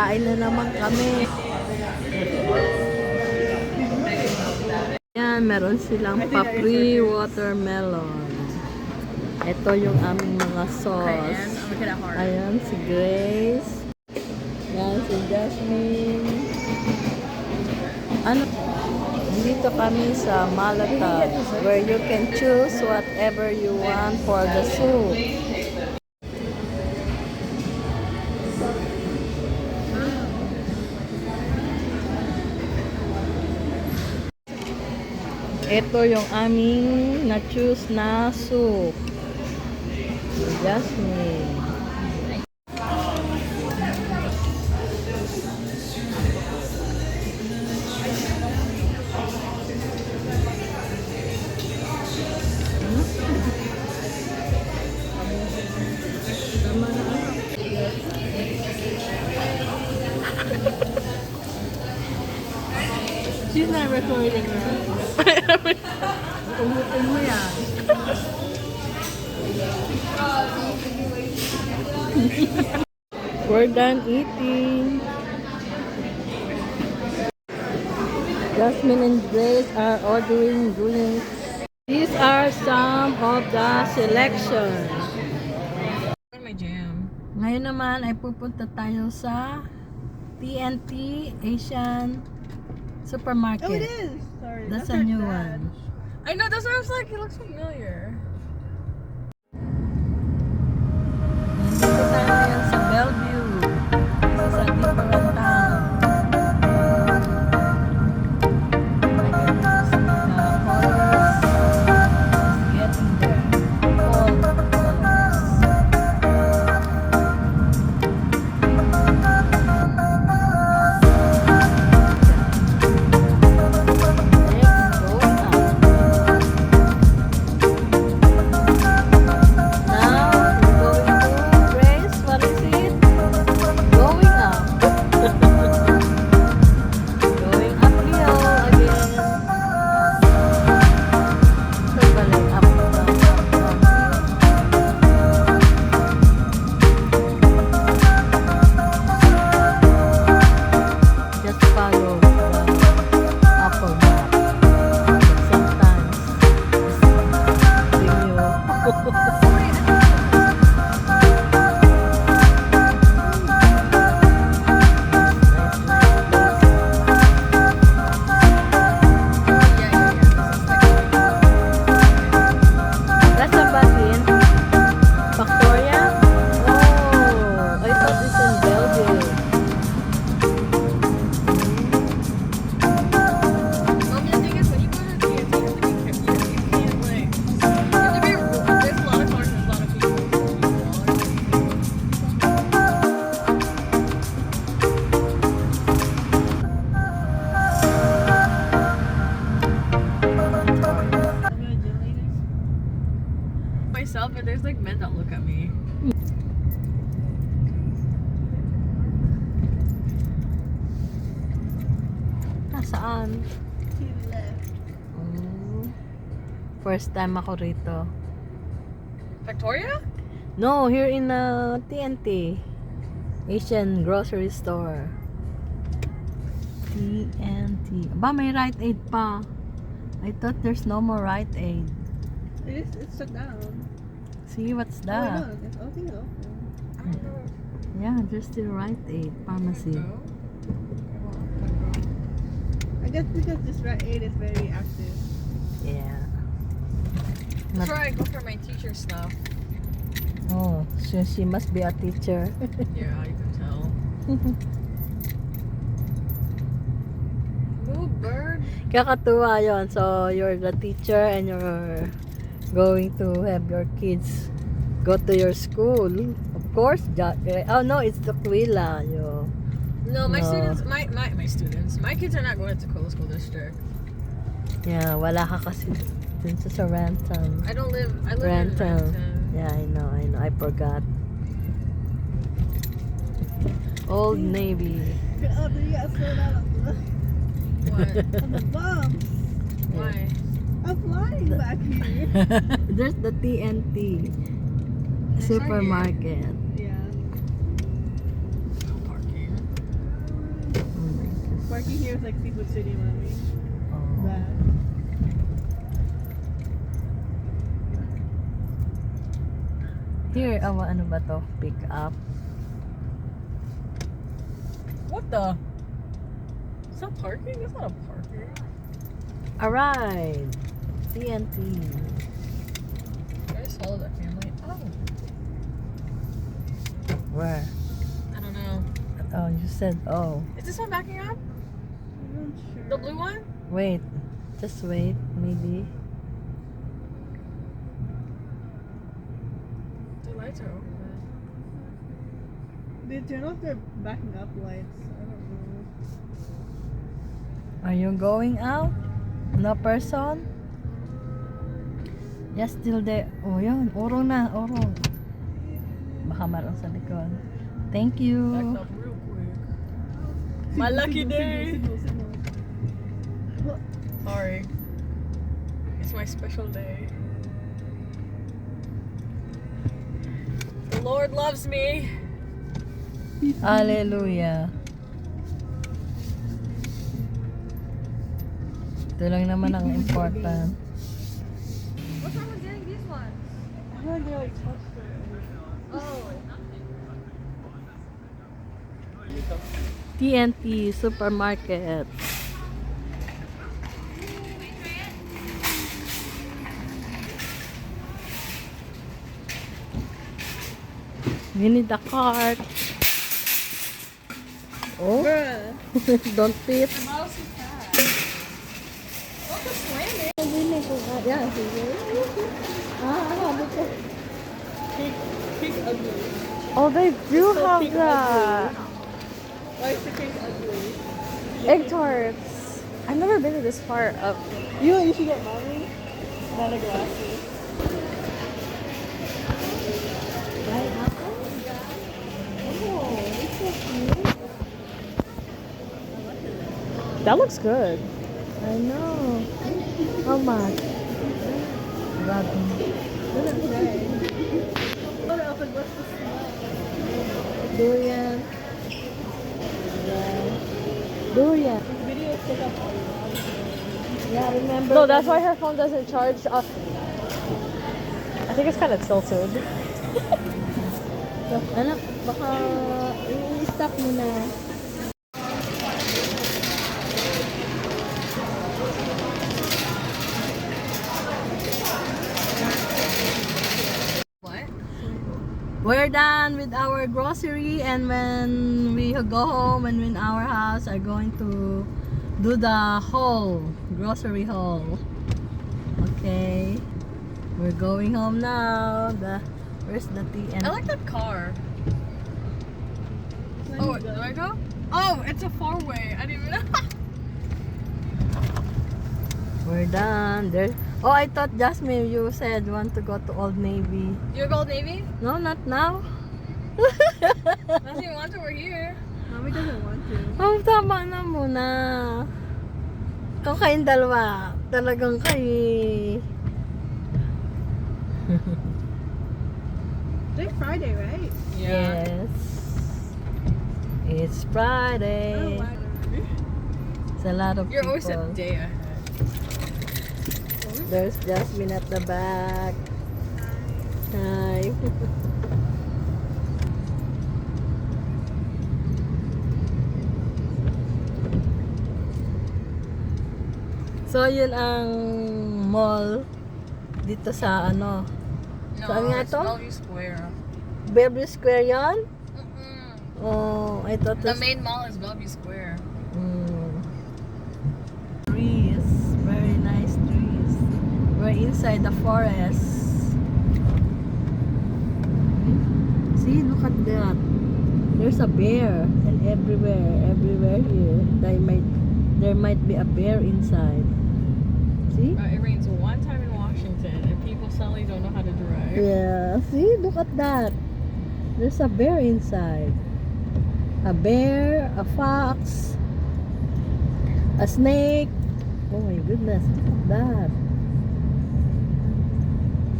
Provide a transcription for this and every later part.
Kain na naman kami. Yan, meron silang papri watermelon. Ito yung aming mga sauce. Ayan, si Grace. Yan, si Jasmine. Ano? Dito kami sa Malatag, where you can choose whatever you want for the soup. Ito yung aming na-choose na soup. Jasmine. She's not recording, right? Umutin mo yan. We're done eating. Jasmine and Grace are ordering drinks. These are some of the selection. My jam. Ngayon naman ay pupunta tayo sa TNT Asian Supermarket. Oh, it is. Sorry. That's a new one. I know, that's what I was like. It looks familiar. Dito tayo ngayon sa Bellevue. Sa Libangan Town. Getting there. All myself, and there's like men that look at me. Nasaan? First time ako rito. Victoria? No, here in TNT Asian grocery store. TNT. Ba, may Rite Aid pa. I thought there's no more Rite Aid. It is. It's shut down. See, what's that? Oh, no, it's open. I don't know. Yeah, there's still Rite Aid pharmacy. I guess because this Rite Aid is very active. Yeah. That's where I go for my teacher stuff. Oh, so she must be a teacher. Yeah, you can tell. Move, bird. Kakatuwa yon. So, you're the teacher and you're going to have your kids go to your school. Of course, oh no, it's the Quila. No, my No. students, my students, my kids are not going to Cola School District. Yeah, wala ka kasi dun sa Ranton. I live in Ranton. Renton. Yeah, I know, I forgot. Old Navy. Oh, you got thrown out on the what? On the bombs. Why? I'm flying back here. There's the TNT supermarket. Yeah. No parking. Parking here is like Seafood City, mommy. Oh. Bad. Here, ano ba to? Pick up. What the? Is that parking? That's not a parking. Alright. TNT. I just followed that family. Oh, Where? I don't know. Oh, you said, oh. Is this one backing up? I'm not sure. The blue one? Wait. Just wait. Maybe. The lights are open. They turn off their backing up lights. I don't know. Are you going out? No person? Yes, still there. Oh, yun. Orong na. Orong. Baka maroon sa likod. Thank you. Backed up real quick. My lucky day. Signal. Sorry. It's my special day. The Lord loves me. Hallelujah. Ito lang naman ang important. What's wrong with getting these ones? I feel like they like touched it. Oh. TNT Supermarket. We need a cart. Oh, Bruh. don't fit. The mouse is fast. What the slamming? Yeah, sige. Sabi ko. Cake ugly. Oh, they do So have pink that. Why is the cake ugly? Egg tarts. I've never been to this part of. You should get mommy. Not a glasses. That looks good. I know. How much? What else? Like, what's the smell? Durian. Durian. Videos pick up all the Yeah, remember? No, that's why her phone doesn't charge. I think it's kind of tilted. Anak, baka i-stop mo na. What? We're done with our grocery, and when we go home and in our house are going to do the haul, grocery haul. Okay, we're going home now. Where's the tea? I like that car. Oh, do I go? Oh, it's a four-way. I didn't even know. We're done. There. Oh, I thought Jasmine, you said you want to go to Old Navy. You're Gold Navy? No, not now. Unless you want to, we're here. Mommy doesn't want to. Oh, tama na muna. Kung kayong dalawa, talagang kayo. Today's Friday, right? Yes. It's Friday. Oh, It's a lot of You're people. always a day ahead. There's Jasmine at the back. Hi. So, yun ang mall dito sa ano. No, Saan nga it's to? Bellevue Square. Bellevue Square yan? Mm-mm. Oh, I thought The this... main mall is Bellevue Square. Trees. Very nice trees. We're inside the forest. See, look at that. There's a bear, and everywhere here, there might be a bear inside. See? It rains one time in Washington, and people suddenly don't know how to drive. Yeah. See, look at that. There's a bear inside. A bear, a fox, a snake. Oh my goodness, look at that.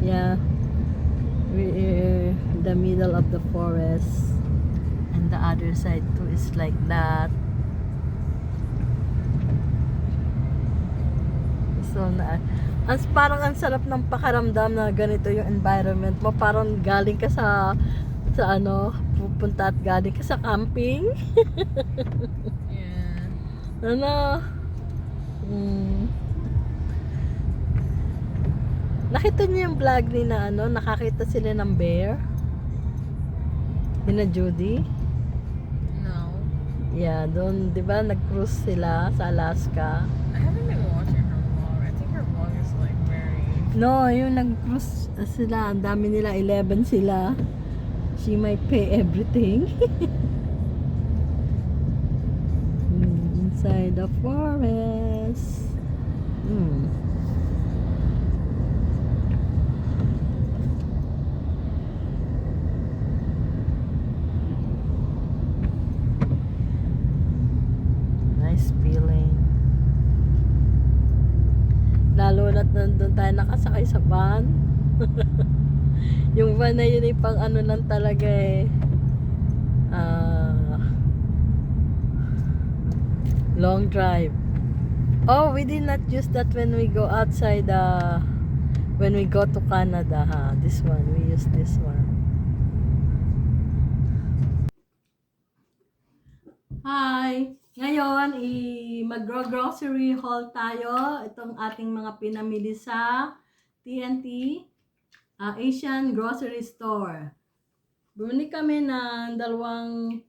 Yeah. We're in the middle of the forest. And the other side too is like that. so na parang ang sarap ng pakaramdam na ganito yung environment mo, parang galing ka sa ano, pupunta at galing ka sa camping. Yeah. Ano? Nakita niyo yung vlog ni na ano, nakakita sila ng bear? Ni na Judy? No. Yeah, doon, 'di ba, nag-cruise sila sa Alaska. I haven't been watching her vlog. I think her vlog is like very. No, yung nag-cruise sila, ang dami nila, 11 sila. She might pay everything. Inside the forest. Nice feeling. Lalo na't nandun tayo nakasakay sa van. Yung van na yun ay pang ano lang talaga eh. Long drive. Oh, we did not use that when we go outside when we go to Canada, ha. This one, we use this one. Hi! Ngayon, mag-grocery haul tayo. Itong ating mga pinamili sa TNT Asian Grocery Store. Bumili kami ng dalawang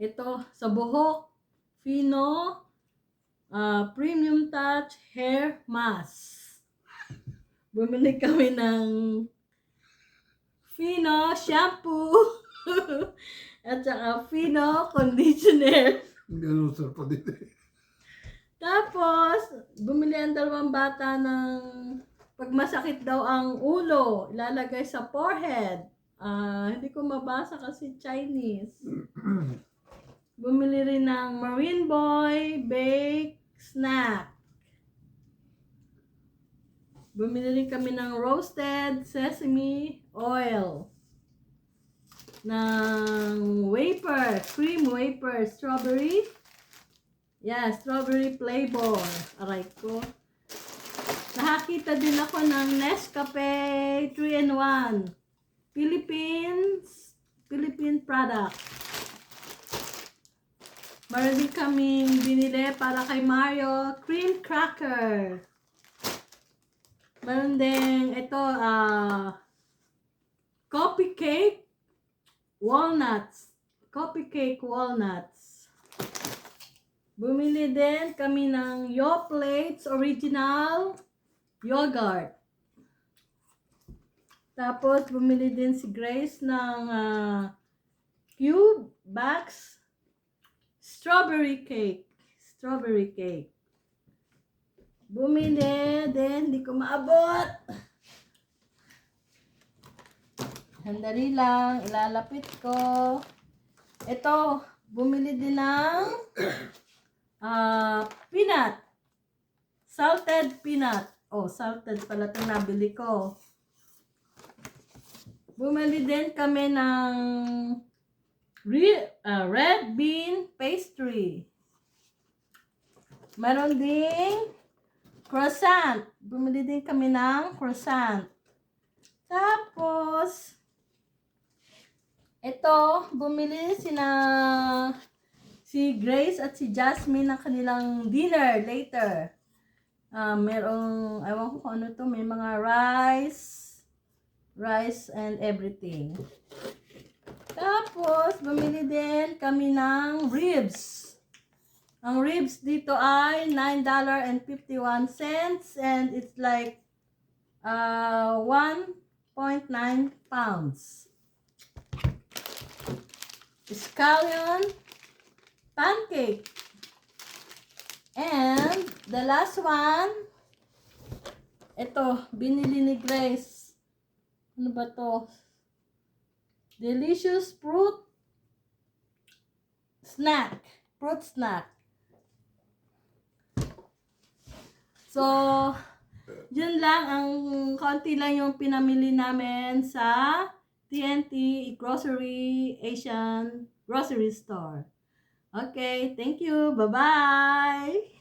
ito sa buhok, Fino Premium Touch Hair Mask. Bumili kami ng Fino Shampoo at saka Fino Conditioner. Ganun sir pa din. Tapos, bumili ang dalawang bata ng pag masakit daw ang ulo, ilalagay sa forehead. Hindi ko mabasa kasi Chinese. Bumili rin ng Marine Boy Bake Snack. Bumili rin kami ng Roasted Sesame Oil. Ng wafer, cream wafer, strawberry. Yeah, strawberry flavor. Aray ko. Nakakita din ako ng Nescafe 3-in-1. Philippine product. Meron din kaming binili para kay Mario, cream cracker. Meron din ito, coffee cake, walnuts. Coffee cake walnuts. Bumili din kami ng Yoplates Original Yogurt. Tapos, bumili din si Grace ng Cube Box Strawberry Cake. Strawberry Cake. Bumili din, hindi ko maabot. Handali lang, ilalapit ko. Ito, bumili din ng peanut. Salted peanut. Oh, salted pala itong nabili ko. Bumili din kami ng red bean pastry. Meron ding croissant. Bumili din kami ng croissant. Tapos, ito, bumili si Grace at si Jasmine ng kanilang dinner later. Merong, ewan ko kung ano to, may mga rice and everything. Tapos, bumili din kami ng ribs. Ang ribs dito ay $9.51 and it's like 1.9 pounds. Scallion pancake. And the last one, ito, binili ni Grace. Ano ba to? Delicious fruit snack. Fruit snack. So, yun lang, ang konti lang yung pinamili namin sa TNT Grocery Asian Grocery Store. Okay, thank you. Bye-bye!